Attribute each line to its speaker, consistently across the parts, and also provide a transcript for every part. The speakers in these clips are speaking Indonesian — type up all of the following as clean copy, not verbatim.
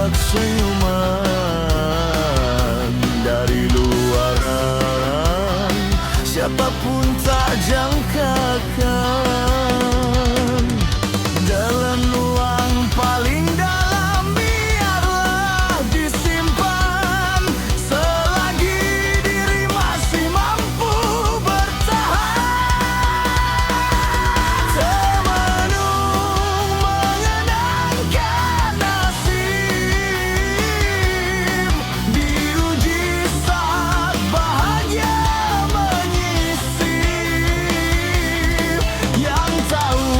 Speaker 1: dapat senyuman dari luaran, siapapun tak jangkakan. Dalam ruang paling dalam biarlah disimpan, selagi diri masih mampu bertahan. Termenung mengenangkan nasib, diuji saat bahagia menyisip. Yang tahu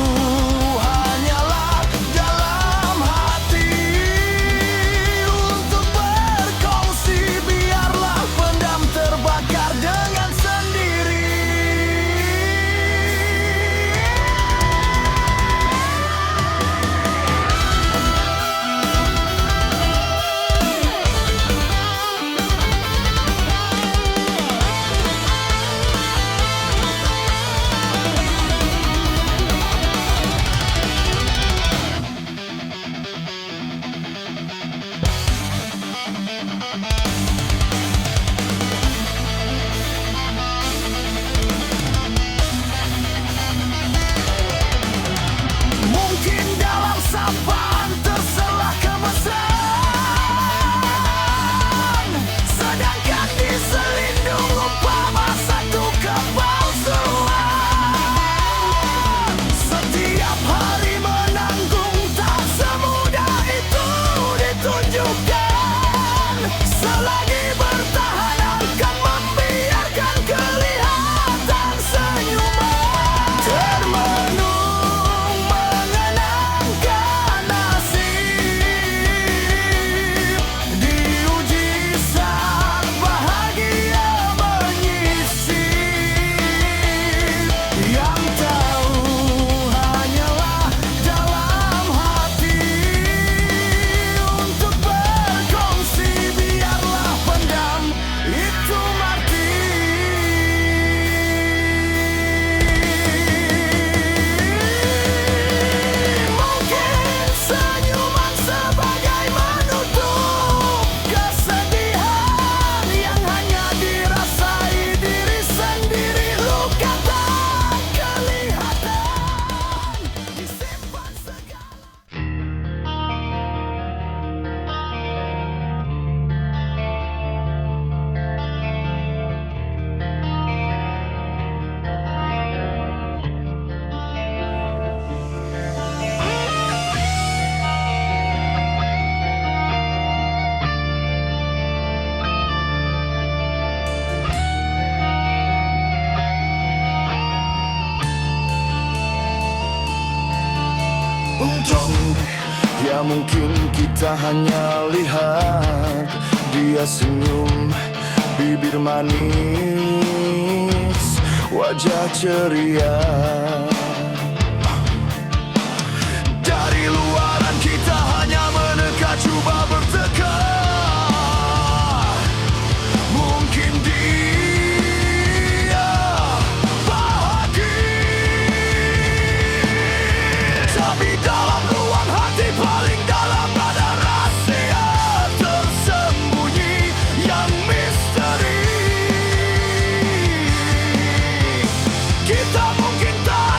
Speaker 1: hanyalah dalam hati, untuk berkongsi biarlah pendam terbakar dengan sendiri. Mungkin dalam sapaan terselah kebesaran, sedangkan di selindung umpama satu kepalsuan. Setiap hari menanggung tak semudah itu ditunjukkan, selagi bertahan akan membiarkan kelihatan senyuman. Termenung mengenangkan nasib, diuji saat bahagia menyisip. Yang tahu hanyalah dalam hati, untuk berkongsi biarlah pendam itu mati. Mungkin senyuman sebagai menutup kesedihan yang hanya dirasai diri sendiri. Luka tak kelihatan, disimpan segala. Untung ya mungkin kita hanya lihat dia senyum, bibir manis, wajah ceria. Dari luaran kita hanya meneka coba berteka. Mungkin dia bahagia, tapi dalam ruang hati paling dalam ada rahasia tersembunyi yang misteri. Kita mungkin tak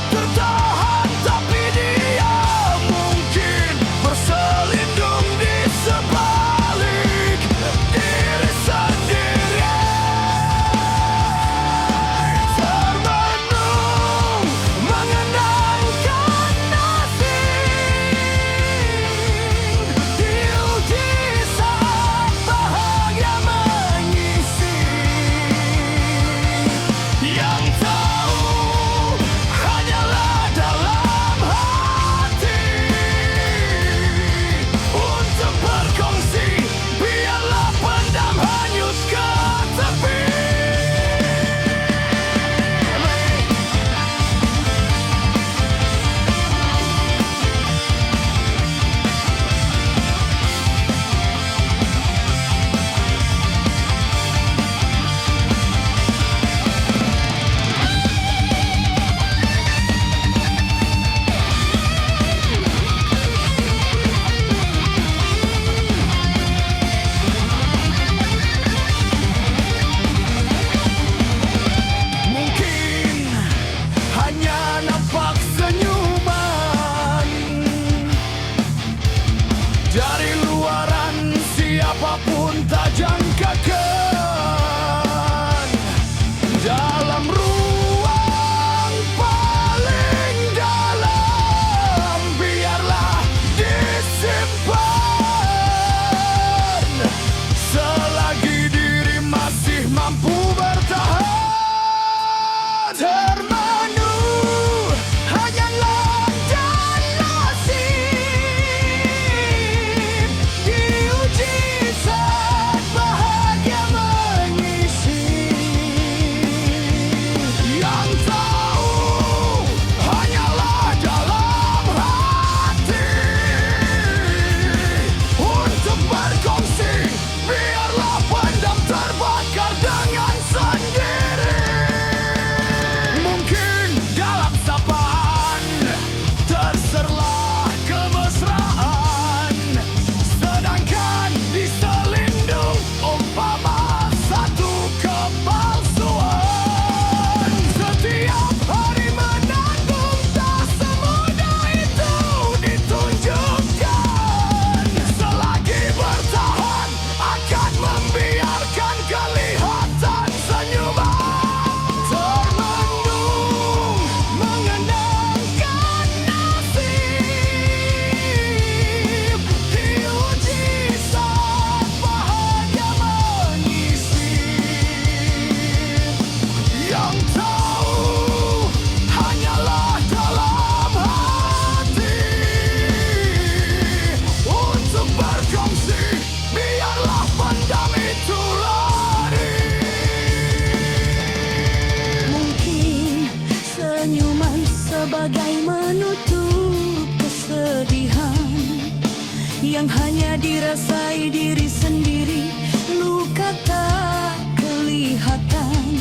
Speaker 2: yang hanya dirasai diri sendiri. Luka tak kelihatan,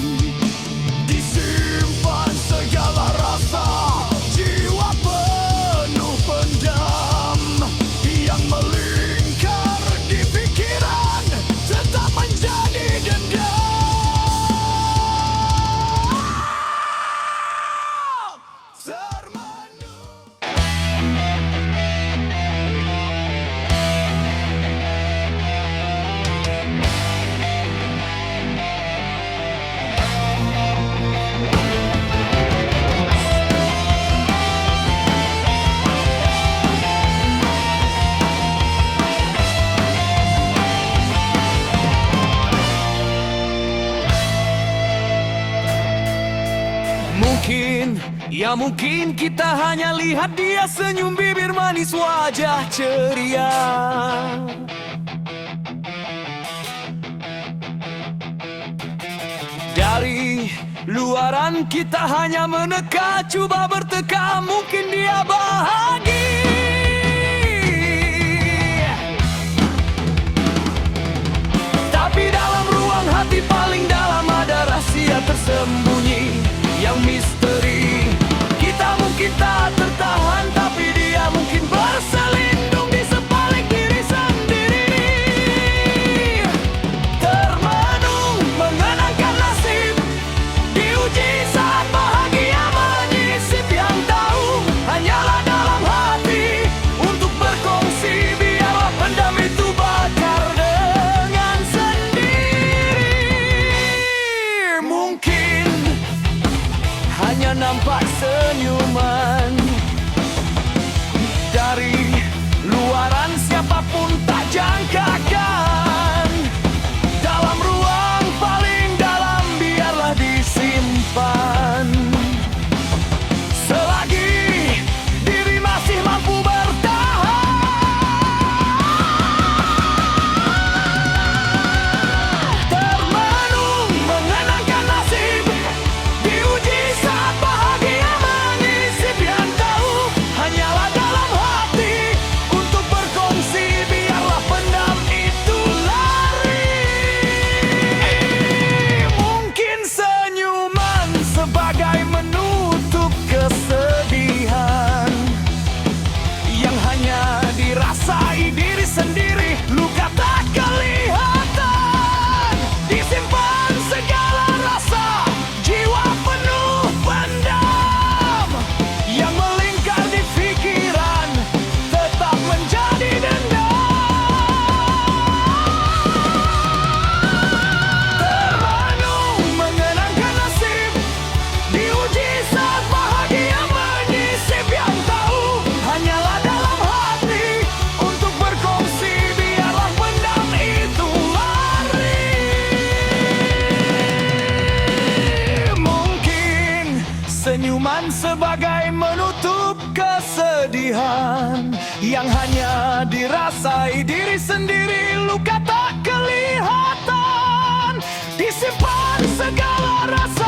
Speaker 1: disimpan segala rasa, jiwa penuh pendam yang melingkar di pikiran, tetap menjadi dendam. Mungkin, ya mungkin kita hanya lihat dia senyum, bibir manis, wajah ceria. Dari luaran kita hanya meneka, coba berteka, mungkin dia bahagia. Tapi dalam ruang hati paling dalam ada rahasia tersembunyi yang misteri. Kita mungkin tak tertahan, tapi dia mungkin berselindung di sebalik diri sendiri. Termenung mengenangkan nasib, diuji saat bahagia menyisip. Yang tahu hanyalah dalam hati, untuk berkongsi biarlah pendam itu bakar dengan sendiri. Mungkin hanya nampak senyuman dari luaran, siapapun tak jangkakan. Dalam ruang paling dalam biarlah disimpan, selagi diri masih mampu bertahan. Termenung mengenangkan nasib, diuji saat bahagia menyisip. Yang tahu hanyalah dalam hati, untuk berkongsi biarlah pendam itu lari. Mungkin senyuman sebagai menutup kesedihan yang hanya dirasai diri sendiri. Luka tak kelihatan, disimpan segala rasa, jiwa penuh pendam yang melingkar di pikiran, tetap menjadi dendam. Termenung mengenangkan nasib, diuji saat bahagia menyisip. Yang tahu hanyalah dalam hati, untuk berkongsi biarlah pendam itu lari. Mungkin senyuman sebagai menutup kesedihan yang hanya dirasai diri sendiri. Luka tak kelihatan, disimpan segala rasa,